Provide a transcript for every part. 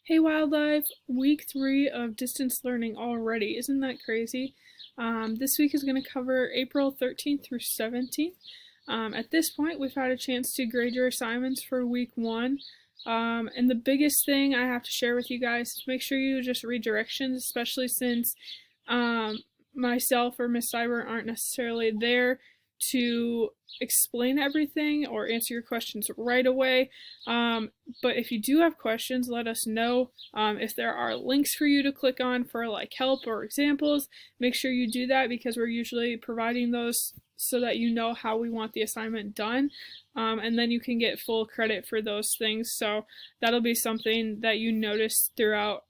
Hey Wildlife, week 3 of distance learning already. Isn't that crazy? This week is going to cover April 13th through 17th. At this point, we've had a chance to grade your assignments for week 1. And the biggest thing I have to share with you guys is make sure you just read directions, especially since myself or Miss Cyber aren't necessarily there to explain everything or answer your questions right away. But if you do have questions, let us know. If there are links for you to click on for like help or examples, make sure you do that because we're usually providing those so that you know how we want the assignment done. And then you can get full credit for those things. So that'll be something that you notice throughout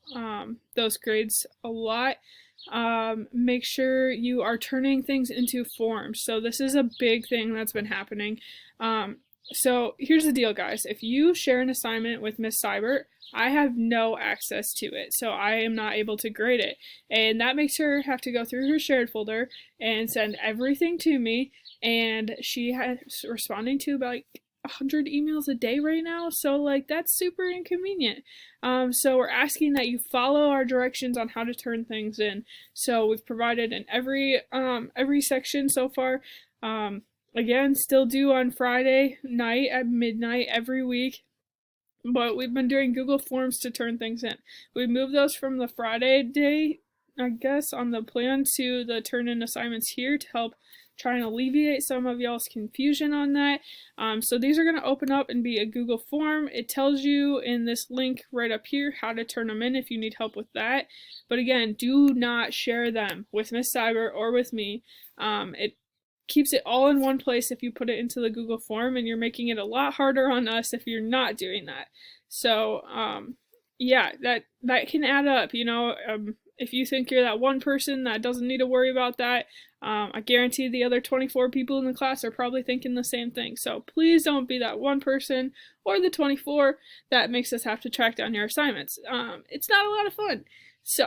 those grades a lot. Make sure you are turning things into forms. So this is a big thing that's been happening. So here's the deal, guys. If you share an assignment with Miss Seibert, I have no access to it, so I am not able to grade it. And that makes her have to go through her shared folder and send everything to me. And she has responding to about 100 emails a day right now, so like that's super inconvenient. So we're asking that you follow our directions on how to turn things in. So we've provided in every section so far. Again, still due on Friday night at midnight every week. But we've been doing Google Forms to turn things in. We moved those from the Friday day, I guess, on the plan to the turn in assignments here to help try and alleviate some of y'all's confusion on that. So these are going to open up and be a Google form. It tells you in this link right up here how to turn them in if you need help with that. But again, do not share them with Miss Cyber or with me. It keeps it all in one place if you put it into the Google form, and you're making it a lot harder on us if you're not doing that. So yeah, that can add up, you know. If you think you're that one person that doesn't need to worry about that, I guarantee the other 24 people in the class are probably thinking the same thing. So please don't be that one person or the 24 that makes us have to track down your assignments. It's not a lot of fun. So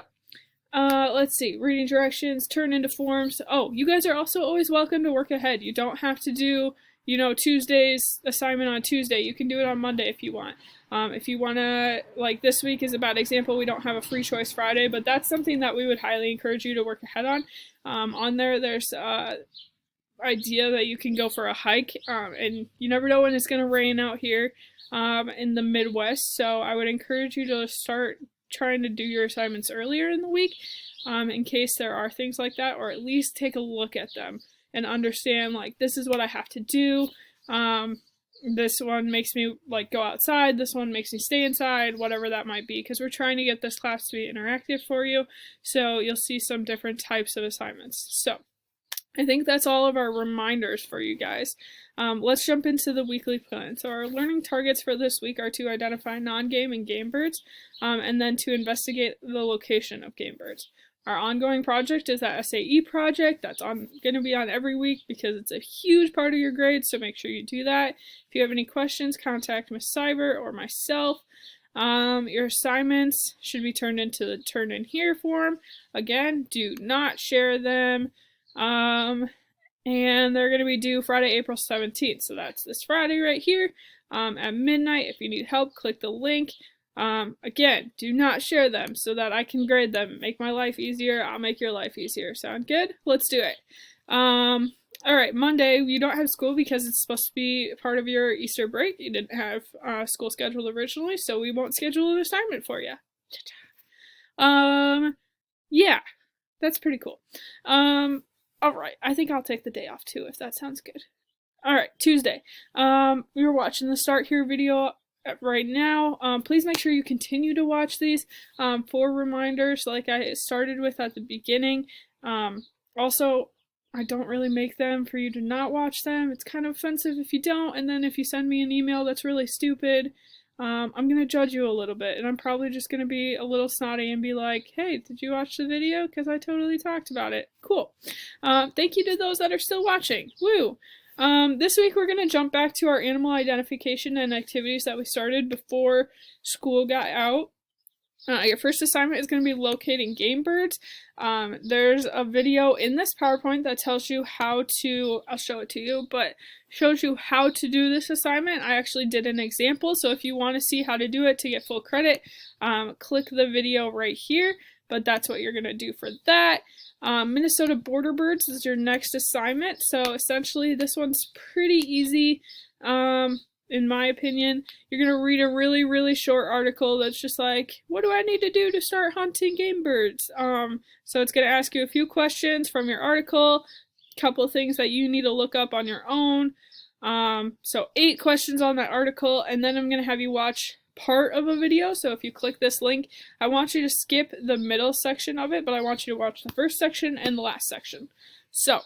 let's see. Reading directions, turn into forms. Oh, you guys are also always welcome to work ahead. You don't have to do, you know, Tuesday's assignment on Tuesday. You can do it on Monday if you want. If you want to, like this week is a bad example, we don't have a free choice Friday, but that's something that we would highly encourage you to work ahead on. On there's idea that you can go for a hike, and you never know when it's going to rain out here in the Midwest, so I would encourage you to start trying to do your assignments earlier in the week in case there are things like that, or at least take a look at them and understand like this is what I have to do. This one makes me like go outside, this one makes me stay inside, whatever that might be, because we're trying to get this class to be interactive for you, so you'll see some different types of assignments. So I think that's all of our reminders for you guys. Let's jump into the weekly plan. So our learning targets for this week are to identify non-game and game birds, and then to investigate the location of game birds. Our ongoing project is that SAE project. That's going to be on every week because it's a huge part of your grade, so make sure you do that. If you have any questions, contact Miss Cyber or myself. Your assignments should be turned into the turn in here form. Again, do not share them. And they're going to be due Friday, April 17th. So that's this Friday right here at midnight. If you need help, click the link. Again, do not share them so that I can grade them. Make my life easier. I'll make your life easier. Sound good? Let's do it. Alright, Monday, you don't have school because it's supposed to be part of your Easter break. You didn't have school scheduled originally, so we won't schedule an assignment for you. Yeah, that's pretty cool. Alright, I think I'll take the day off too, if that sounds good. Alright, Tuesday. We were watching the Start Here video right now. Please make sure you continue to watch these for reminders like I started with at the beginning. Also, I don't really make them for you to not watch them. It's kind of offensive if you don't, and then if you send me an email that's really stupid, I'm going to judge you a little bit, and I'm probably just going to be a little snotty and be like, hey, did you watch the video? Because I totally talked about it. Cool. Thank you to those that are still watching. Woo! This week we're going to jump back to our animal identification and activities that we started before school got out. Your first assignment is going to be locating game birds. There's a video in this PowerPoint that tells you how to, I'll show it to you, but shows you how to do this assignment. I actually did an example, so if you want to see how to do it to get full credit, click the video right here, but that's what you're going to do for that. Minnesota border birds is your next assignment, so essentially this one's pretty easy. In my opinion, you're going to read a really, really short article that's just like, what do I need to do to start hunting game birds? So it's going to ask you a few questions from your article, a couple of things that you need to look up on your own. So 8 questions on that article, and then I'm going to have you watch part of a video. So if you click this link, I want you to skip the middle section of it, but I want you to watch the first section and the last section. So,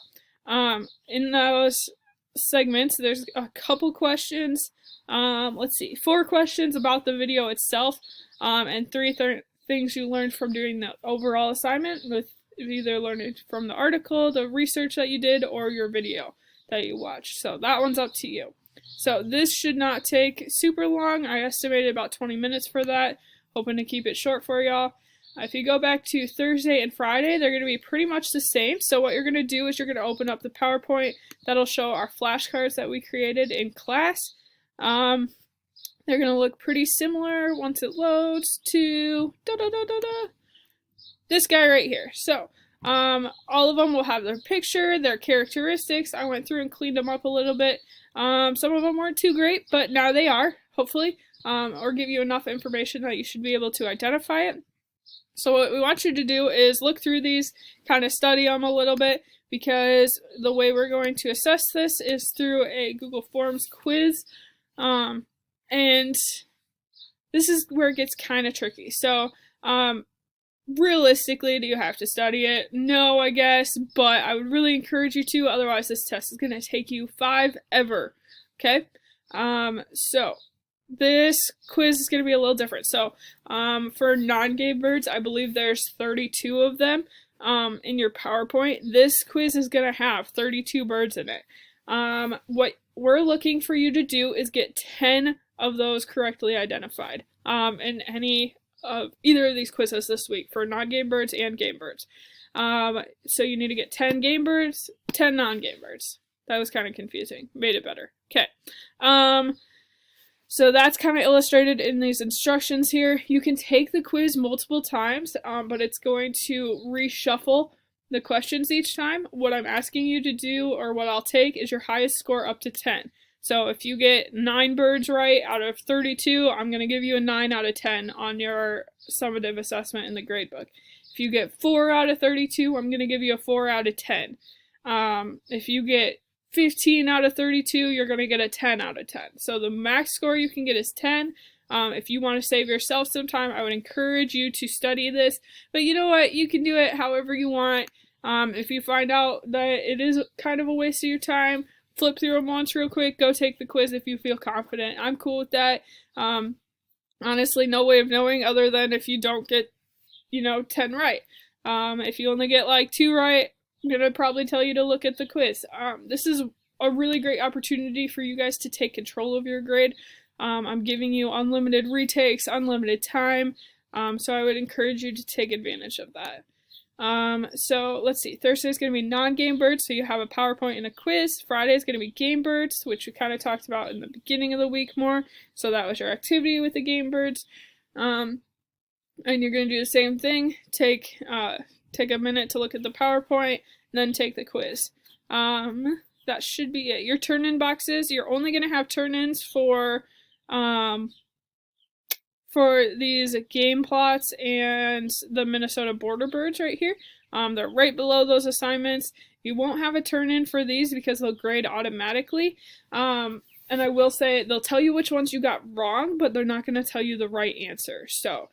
in those segments, there's a couple questions. Let's see, 4 questions about the video itself, and 3 things you learned from doing the overall assignment, with either learning from the article, the research that you did, or your video that you watched. So that one's up to you. So this should not take super long. I estimated about 20 minutes for that, hoping to keep it short for y'all. If you go back to Thursday and Friday, they're going to be pretty much the same. So what you're going to do is you're going to open up the PowerPoint. That'll show our flashcards that we created in class. They're going to look pretty similar once it loads to this guy right here. So all of them will have their picture, their characteristics. I went through and cleaned them up a little bit. Some of them weren't too great, but now they are, hopefully, or give you enough information that you should be able to identify it. So what we want you to do is look through these, kind of study them a little bit, because the way we're going to assess this is through a Google Forms quiz, and this is where it gets kind of tricky. So, realistically, do you have to study it? No, I guess, but I would really encourage you to, otherwise this test is going to take you forever, okay? So this quiz is going to be a little different. So, for non-game birds, I believe there's 32 of them, in your PowerPoint. This quiz is going to have 32 birds in it. What we're looking for you to do is get 10 of those correctly identified, in any of either of these quizzes this week for non-game birds and game birds. So you need to get 10 game birds, 10 non-game birds. That was kind of confusing. Made it better. Okay. So that's kind of illustrated in these instructions here. You can take the quiz multiple times, but it's going to reshuffle the questions each time. What I'm asking you to do, or what I'll take, is your highest score up to 10. So if you get 9 birds right out of 32, I'm going to give you a 9 out of 10 on your summative assessment in the gradebook. If you get 4 out of 32, I'm going to give you a 4 out of 10. If you get 15 out of 32, you're going to get a 10 out of 10. So the max score you can get is 10. If you want to save yourself some time, I would encourage you to study this. But you know what? You can do it however you want. If you find out that it is kind of a waste of your time, flip through them once real quick, go take the quiz if you feel confident. I'm cool with that. Honestly, no way of knowing other than if you don't get, 10 right. If you only get like 2 right, I'm going to probably tell you to look at the quiz. This is a really great opportunity for you guys to take control of your grade. I'm giving you unlimited retakes, unlimited time, so I would encourage you to take advantage of that. So let's see, Thursday is going to be non-game birds, so you have a PowerPoint and a quiz. Friday is going to be game birds, which we kind of talked about in the beginning of the week more, so that was your activity with the game birds. And you're going to do the same thing, take a minute to look at the PowerPoint, and then take the quiz. That should be it. Your turn-in boxes, you're only going to have turn-ins for these game plots and the Minnesota border birds right here. They're right below those assignments. You won't have a turn-in for these because they'll grade automatically. And I will say they'll tell you which ones you got wrong, but they're not going to tell you the right answer. So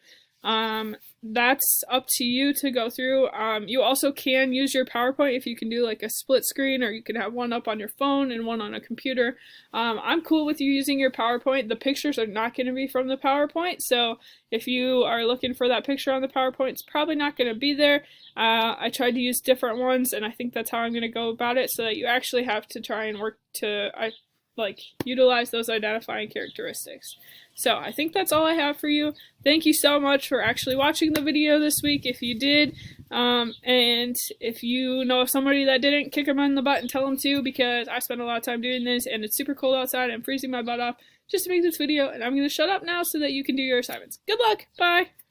that's up to you to go through. You also can use your PowerPoint if you can do like a split screen, or you can have one up on your phone and one on a computer. I'm cool with you using your PowerPoint. The pictures are not going to be from the PowerPoint, so if you are looking for that picture on the PowerPoint, it's probably not going to be there. I tried to use different ones, and I think that's how I'm going to go about it, so that you actually have to try and work to like utilize those identifying characteristics. So I think that's all I have for you. Thank you so much for actually watching the video this week, if you did. And if you know of somebody that didn't, kick them in the butt and tell them to, because I spent a lot of time doing this and it's super cold outside and I'm freezing my butt off just to make this video, and I'm going to shut up now so that you can do your assignments. Good luck! Bye!